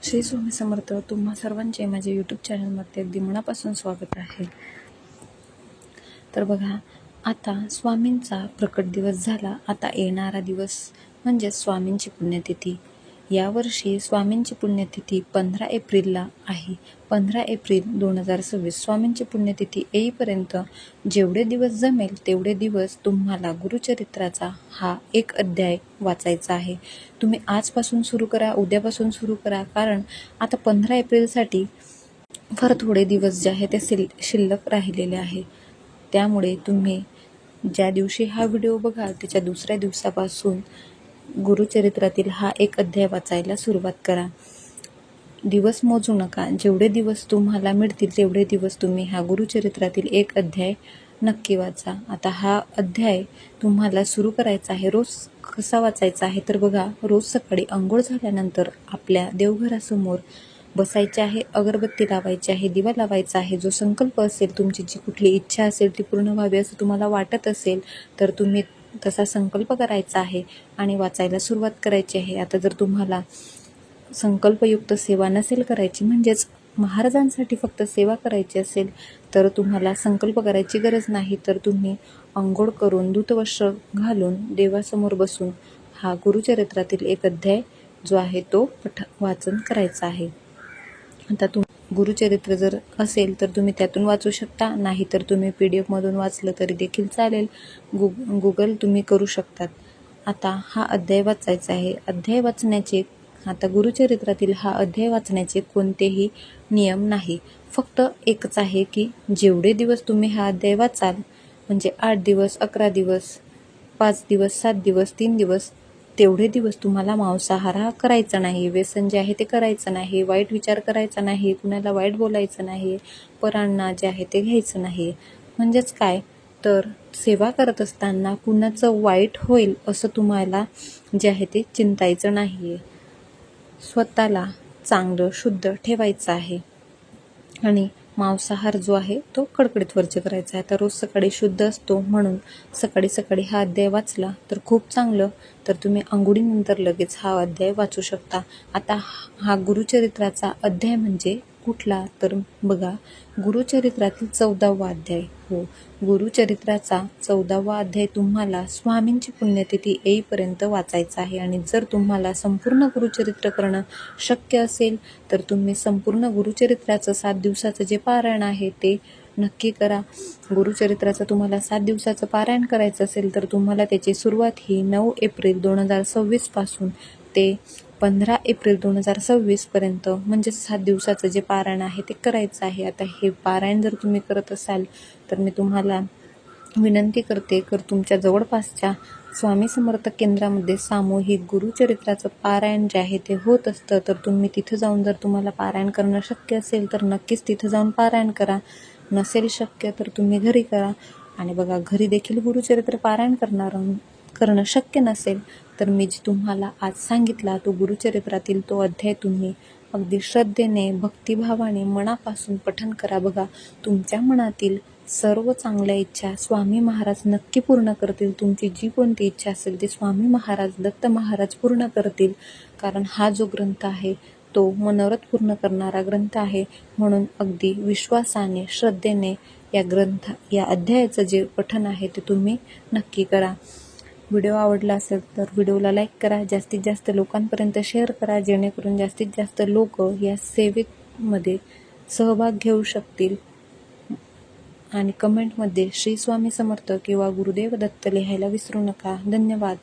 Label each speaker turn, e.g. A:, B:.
A: श्री स्वामी समर्थ. तुम्हा सर्वांचे माझ्या यूट्यूब चॅनलमध्ये अगदी मनापासून स्वागत आहे. तर बघा, आता स्वामींचा प्रकट दिवस झाला. आता येणारा दिवस म्हणजे स्वामींची पुण्यतिथी. यावर्षी स्वामींची पुण्यतिथी 15 एप्रिलला आहे. 15 एप्रिल 2026 स्वामींची पुण्यतिथी येईपर्यंत जेवढे दिवस जमेल तेवढे दिवस तुम्हाला गुरुचरित्राचा हा एक अध्याय वाचायचा आहे. तुम्ही आजपासून सुरू करा, उद्यापासून सुरू करा, कारण आता 15 एप्रिलसाठी फार थोडे दिवस जे आहे ते शिल्लक राहिलेले आहे. त्यामुळे तुम्ही ज्या दिवशी हा व्हिडिओ बघाल त्याच्या दुसऱ्या दिवसापासून गुरुचरित्रातील हा एक अध्याय वाचायला सुरुवात करा. दिवस मोजू नका. जेवढे दिवस तुम्हाला मिळतील तेवढे दिवस तुम्ही हा गुरुचरित्रातील एक अध्याय नक्की वाचा. आता हा अध्याय तुम्हाला सुरू करायचा आहे. रोज कसा वाचायचा आहे तर बघा, रोज सकाळी अंघोळ झाल्यानंतर आपल्या देवघरासमोर बसायचे आहे, अगरबत्ती लावायची आहे, दिवा लावायचा आहे. जो संकल्प असेल, तुमची जी कुठली इच्छा असेल ती पूर्ण व्हावी असं तुम्हाला वाटत असेल तर तुम्ही तसा संकल्प करायचा आहे आणि वाचायला सुरुवात करायची आहे. आता जर तुम्हाला संकल्पयुक्त सेवा नसेल करायची, म्हणजेच महाराजांसाठी फक्त सेवा करायची असेल तर तुम्हाला संकल्प करायची गरज नाही. तर तुम्ही अंघोळ करून धूतवस्त्र घालून देवासमोर बसून हा गुरुचरित्रातील एक अध्याय जो आहे तो वाचन करायचा आहे. आता गुरुचरित्र जर असेल तर तुम्ही त्यातून वाचू शकता, नाही तर तुम्ही PDF मधून वाचलं तरी देखील चालेल. गुगल तुम्ही करू शकतात. आता हा अध्याय वाचायचा आहे. अध्याय वाचण्याचे आता गुरुचरित्रातील हा अध्याय वाचण्याचे कोणतेही नियम नाही. फक्त एकच आहे की जेवढे दिवस तुम्ही हा अध्याय वाचाल, म्हणजे 8 दिवस, 11 दिवस, 5 दिवस, 7 दिवस, 3 दिवस, तेवढे दिवस तुम्हाला मांसाहार हा करायचा नाही. व्यसन जे आहे ते करायचं नाही, वाईट विचार करायचा नाही, कुणाला वाईट बोलायचं नाही, परांना जे आहे ते घ्यायचं नाही. म्हणजेच काय तर सेवा करत असताना कुणाचं वाईट होईल असं तुम्हाला जे आहे ते चिंतायचं नाही. स्वतःला चांगलं शुद्ध ठेवायचं आहे आणि मांसाहार जो आहे तो कडकडीत वर्ज करायचा आहे. तर रोज सकाळी शुद्ध असतो म्हणून सकाळी सकाळी हा अध्याय वाचला तर खूप चांगलं. तर तुम्ही अंघोळीनंतर लगेच हा अध्याय वाचू शकता. आता हा गुरुचरित्राचा अध्याय म्हणजे कुठला तर बघा, गुरुचरित्रातील 14वा अध्याय. हो, गुरुचरित्राचा 14वा अध्याय तुम्हाला स्वामींची पुण्यतिथी येईपर्यंत वाचायचा आहे. आणि जर तुम्हाला संपूर्ण गुरुचरित्र करणं शक्य असेल तर तुम्ही संपूर्ण गुरुचरित्राचं 7 दिवसाचं जे पारायण आहे ते नक्की करा. गुरुचरित्राचं तुम्हाला 7 दिवसाचं पारायण करायचं असेल तर तुम्हाला त्याची सुरुवात ही 9 एप्रिल 2026 पासून ते 15 एप्रिल 2026 पर्यंत म्हणजे 7 दिवसाचं जे पारायण आहे ते करायचं आहे. आता हे पारायण जर तुम्ही करत असाल तर मी तुम्हाला विनंती करते की तुमच्या जवळपासच्या स्वामी समर्थ केंद्रामध्ये सामूहिक गुरुचरित्राचं पारायण जे आहे ते होत असतं. तर तुम्ही तिथं जाऊन जर तुम्हाला पारायण करणं शक्य असेल तर नक्कीच तिथं जाऊन पारायण करा. नसेल शक्य तर तुम्ही घरी करा. आणि बघा, घरी देखील गुरुचरित्र पारायण करणं शक्य नसेल तर मी जे तुम्हाला आज सांगितला तो गुरुचरित्रातील तो अध्याय तुम्ही अगदी श्रद्धेने, भक्तिभावाने, मनापासून पठण करा. बघा, तुमच्या मनातील सर्व चांगल्या इच्छा स्वामी महाराज नक्की पूर्ण करतील. तुमची जी कोणती इच्छा असेल ती स्वामी महाराज, दत्त महाराज पूर्ण करतील. कारण हा जो ग्रंथ आहे तो मनोरथ पूर्ण करणारा ग्रंथ आहे. म्हणून अगदी विश्वासाने, श्रद्धेने या अध्यायाचं जे पठण आहे ते तुम्ही नक्की करा. व्हिडिओ आवडला असेल तर व्हिडिओला लाईक करा, जास्तीत जास्त लोकांपर्यंत शेअर करा, जेणेकरून जास्तीत जास्त लोक या सेवेमध्ये सहभाग घेऊ शकतील. आणि कमेंटमध्ये श्री स्वामी समर्थ किंवा गुरुदेव दत्त लिहायला विसरू नका. धन्यवाद.